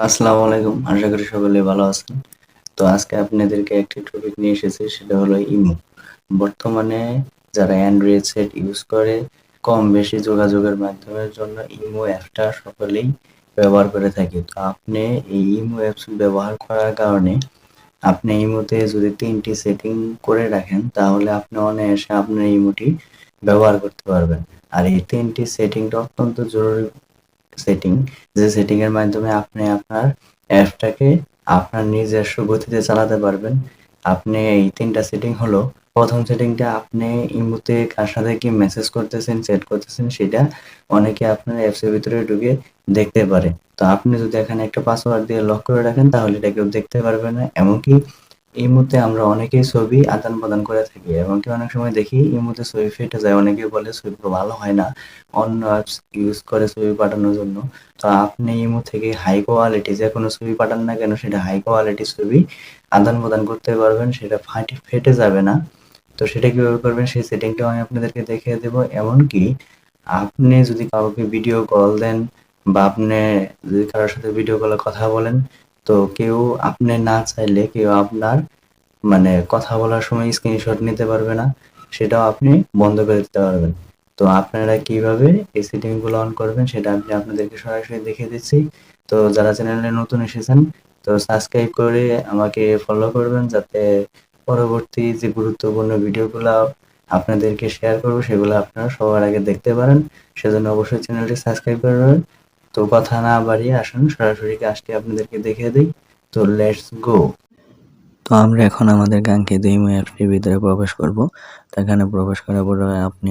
আসসালামু আলাইকুম। আশা করি সকলে ভালো আছেন। তো আজকে আপনাদেরকে একটি টপিক নিয়ে এসেছি, সেটা হলো ইমো। বর্তমানে যারা অ্যান্ড্রয়েড সেট ইউজ করে কম বেশি যোগাযোগের মাধ্যমের জন্য ইমো অ্যাপটা সকলেই ব্যবহার করে থাকে। তো আপনি এই ইমো অ্যাপস ব্যবহার করার কারণে আপনি ইমোতে যদি ৩ টি সেটিং করে রাখেন, তাহলে আপনি অনায়াসে আপনার ইমোটি ব্যবহার করতে পারবেন। আর এই ৩ টি সেটিংটা অত্যন্ত জরুরি সেটিং, যে সেটিং এর মাধ্যমে আপনি আপনার অ্যাপটাকে আপনার নিজস্ব গতিতে চালাতে পারবেন। আপনি এই ৩ টা সেটিং হলো, ১ম সেটিংটা আপনি ইমোতে কার সাথে কি মেসেজ করতেছেন, চ্যাট করতেছেন সেটা অনেকে আপনার অ্যাপসের ভিতরে ঢুকে দেখতে পারে। তো আপনি যদি এখানে একটা পাসওয়ার্ড দিয়ে লক করে রাখেন, তাহলে এটা কেউ দেখতে পারবে না। এমনকি ইমোতে আমরা অনেকেই ছবি আদান-প্রদান করে থাকি। এমনকি অনেক সময় দেখি ইমোতে ছবি ফেটে যায়। অনেকে বলে ছবিগুলো ভালো হয় না। অন্য অ্যাপস ইউজ করে ছবি পাঠানোর জন্য। তো আপনি ইমো থেকে হাই কোয়ালিটি যেকোনো ছবি পাঠান না কেন, সেটা হাই কোয়ালিটি ছবি আদান-প্রদান করতে পারবেন। সেটা ফেটে যাবে না। তো সেটা কিভাবে করবেন সেই সেটিংটাও আমি আপনাদেরকে দেখিয়ে দেব। এমনকি আপনি যদি কাউকে ভিডিও কল দেন বা আপনি যদি কারোর সাথে ভিডিও কলে কথা বলেন, তো কেউ আপনি না চাইলে কেউ আপনার কথা বলার সময় স্ক্রিনশট নিতে পারবে না। সেটাও আপনি বন্ধ করে দিতে পারবেন। তো আপনারা কিভাবে এই সেটিং গুলো অন করবেন সেটা আমি আপনাদেরকে সরাসরি দেখিয়ে দিচ্ছি। তো যারা চ্যানেলে নতুন এসেছেন, তো সাবস্ক্রাইব করে আমাকে ফলো করবেন, যাতে পরবর্তী যে গুরুত্বপূর্ণ ভিডিওগুলা আপনাদেরকে শেয়ার করব সেগুলো আপনারা সবার আগে দেখতে পারেন। সেজন্য অবশ্যই চ্যানেলটি সাবস্ক্রাইব করে রাখবেন। তো কথা না বাড়িয়ে আসুন সরাসরি কাজটি আপনাদেরকে দেখিয়ে দেই। তো লেটস গো। তো আমরা এখন আমাদের কাঙ্ক্ষিত ইমো অ্যাপটির ভিতরে প্রবেশ করব। তো এখানে প্রবেশ করার পরে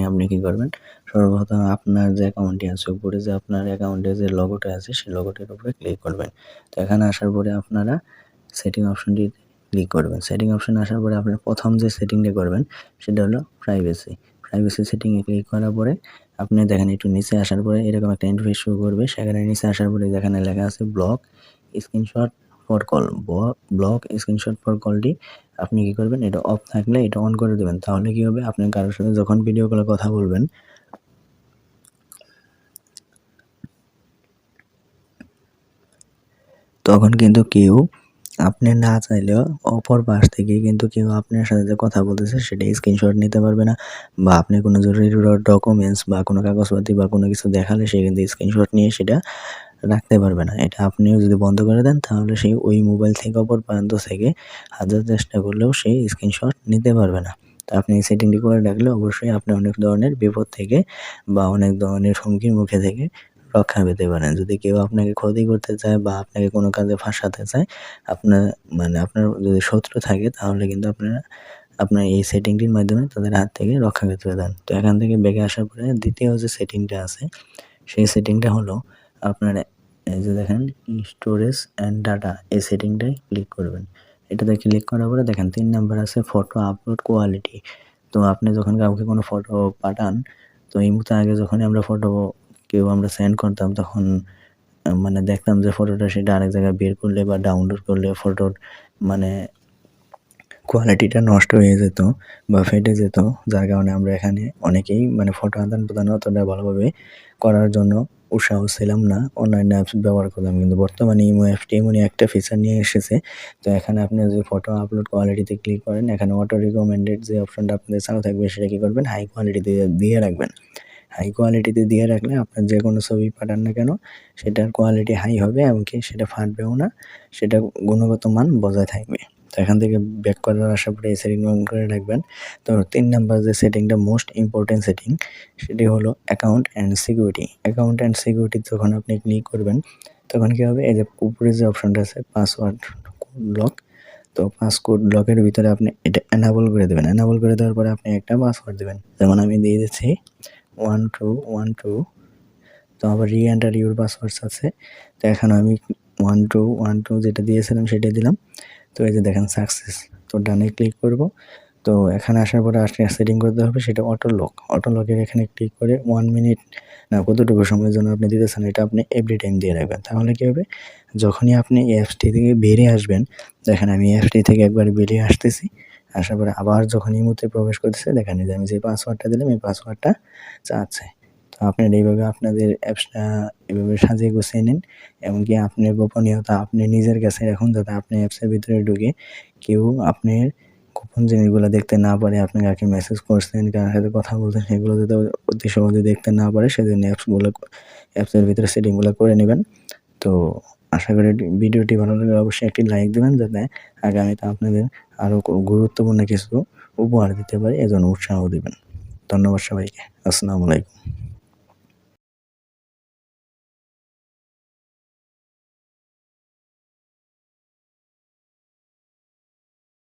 আপনি কি করবেন, সর্বপ্রথম আপনার যে অ্যাকাউন্টটি আছে উপরে যে আপনার অ্যাকাউন্টের যে লোগোটা আছে সেই লোগোটির উপরে ক্লিক করবেন। তো এখানে আসার পরে আপনারা সেটিং অপশনটি ক্লিক করবেন। সেটিং অপশনে আসার পরে আপনার প্রথম যে সেটিংটা করবেন সেটা হলো প্রাইভেসি। প্রাইভেসি সেটিংয়ে ক্লিক করার পরে আপনি দেখেন একটু নিচে আসার পরে এরকম একটা ইন্টারফেস শো করবে। সেখানে নিচে আসার পরে যেখানে লেখা আছে block screenshot for call, block screenshot for কলটি আপনি কি করবেন, এটা অফ থাকলে এটা অন করে দেবেন। তাহলে কি হবে, আপনি কারোর সাথে যখন ভিডিও কলে কথা বলবেন তখন কিন্তু কেউ আপনি না চাইলেও অপর পাশ থেকে কিন্তু কেউ আপনার সাথে যে কথা বলতেছে সেটা স্ক্রিনশট নিতে পারবে না, বা আপনি কোনো জরুরি ডকুমেন্টস বা কোনো কাগজপাতি বা কোনো কিছু দেখালে সে কিন্তু স্ক্রিনশট নিয়ে সেটা রাখতে পারবে না। এটা আপনিও যদি বন্ধ করে দেন তাহলে সেই ওই মোবাইল থেকে অপর প্রান্ত থেকে হাজার চেষ্টা করলেও সেই স্ক্রিনশট নিতে পারবে না। তো আপনি এই সেটিংটি করে রাখলে অবশ্যই আপনি অনেক ধরনের বিপদ থেকে বা অনেক ধরনের হুমকির মুখে থেকে রক্ষা পেতে পারেন। যদি কেউ আপনাকে ক্ষতি করতে চায় বা আপনাকে কোনো কাজে ফাঁসাতে চায়, আপনার আপনার যদি শত্রু থাকে তাহলে কিন্তু আপনার এই সেটিংটির মাধ্যমে তাদের হাত থেকে রক্ষা পেতে পারেন। তো এখান থেকে বেঁকে আসার পরে দ্বিতীয় যে সেটিংটা আছে সেই সেটিংটা হলো আপনার এই যে দেখেন স্টোরেজ অ্যান্ড ডাটা, এই সেটিংটায় ক্লিক করবেন। এটাতে ক্লিক করার পরে দেখেন ৩ নাম্বার আছে ফটো আপলোড কোয়ালিটি। তো আপনি যখন কাউকে কোনো ফটো পাঠান, তো এই মুহূর্তে আগে যখনই আমরা ফটো আমরা সেন্ড করতাম তখন দেখতাম যে ফটোটা সেটা আরেক জায়গায় বের করলে বা ডাউনলোড করলে ফটোর মানে কোয়ালিটিটা নষ্ট হয়ে যেত বা ফেটে যেত। যার কারণে আমরা এখানে অনেকেই ফটো আদান-প্রদান অতটা ভালোভাবে করার জন্য উৎসাহ ছিলাম না। অন্যান্য অ্যাপস ব্যবহার করতাম। কিন্তু বর্তমানে ইমো অ্যাপসটি এমনই একটা ফিচার নিয়ে এসেছে। তো এখানে আপনি যদি ফটো আপলোড কোয়ালিটিতে ক্লিক করেন, এখানে অটো রিকমেন্ডেড যে অপশনটা আপনাদের চালু থাকবে সেটা কি করবেন, হাই কোয়ালিটিতে দিয়ে রাখবেন। হাই কোয়ালিটিতে দিয়ে রাখলে আপনার যে কোনো ছবি পাঠান না কেন সেটার কোয়ালিটি হাই হবে, এমনকি সেটা ফাটবেও না, সেটা গুণগত মান বজায় থাকবে। তো এখান থেকে ব্যাক করার আসার পরে এই সেটিং অন করে রাখবেন। তো ৩ নাম্বার যে সেটিংটা মোস্ট ইম্পর্টেন্ট সেটিং সেটি হলো account and security. Account and security যখন আপনি ক্লিক করবেন তখন কি হবে, এই যে উপরে যে অপশনটা আছে পাসওয়ার্ড লক, তো পাসকোড লকের ভিতরে আপনি এটা এনাবল করে দেবেন। এনাবল করে দেওয়ার পরে আপনি একটা পাসওয়ার্ড দেবেন। যেমন আমি দিয়ে দিচ্ছি 1212। তো আবার রি-এন্টার ইউর পাসওয়ার্ডস আছে। তো এখন আমি 1212 যেটা দিয়েছিলাম সেটাই দিলাম। তো এই যে দেখেন সাকসেস। তো ডানে ক্লিক করব। তো এখানে আসার পরে সেটিং করতে হবে সেটা অটো লক। অটো লকের এখানে ক্লিক করে 1 মিনিট না কতটুকু সময়ের জন্য আপনি দিতেছেন এটা আপনি এভরি টাইম দিয়ে রাখবেন। তাহলে কি হবে, যখনই আপনি এই অ্যাপসটি থেকে বেরিয়ে আসবেন, দেখেন আমি অ্যাপসটি থেকে একবার বেরিয়ে আসতেছি। আসার পরে আবার যখন ইমোতে প্রবেশ করতেছি দেখেন এই যে আমি যে পাসওয়ার্ডটা দিলাম এই পাসওয়ার্ডটা চাচ্ছে। তো আপনারা এইভাবে আপনাদের অ্যাপসটা এভাবে সাজিয়ে গুছিয়ে নিন। এমনকি আপনার গোপনীয়তা আপনি নিজের কাছে রাখুন, যাতে আপনি অ্যাপসের ভিতরে ঢুকে কেউ আপনার গোপন জিনিসগুলো দেখতে না পারে। আপনি কাকে মেসেজ করছেন, কার সাথে কথা বলছেন, সেগুলো যাতে অতি সহজে দেখতে না পারে, সেজন্য অ্যাপসের ভিতরে সেটিংগুলো করে নেবেন। তো আশা করি ভিডিওটি ভালো লাগলে অবশ্যই একটি লাইক দিবেন, যাতে আগামীতে আপনাদের আরও গুরুত্বপূর্ণ কিছু উপহার দিতে পারি, এজন্য উৎসাহ দিবেন। ধন্যবাদ সবাইকে। আসসালামু আলাইকুম।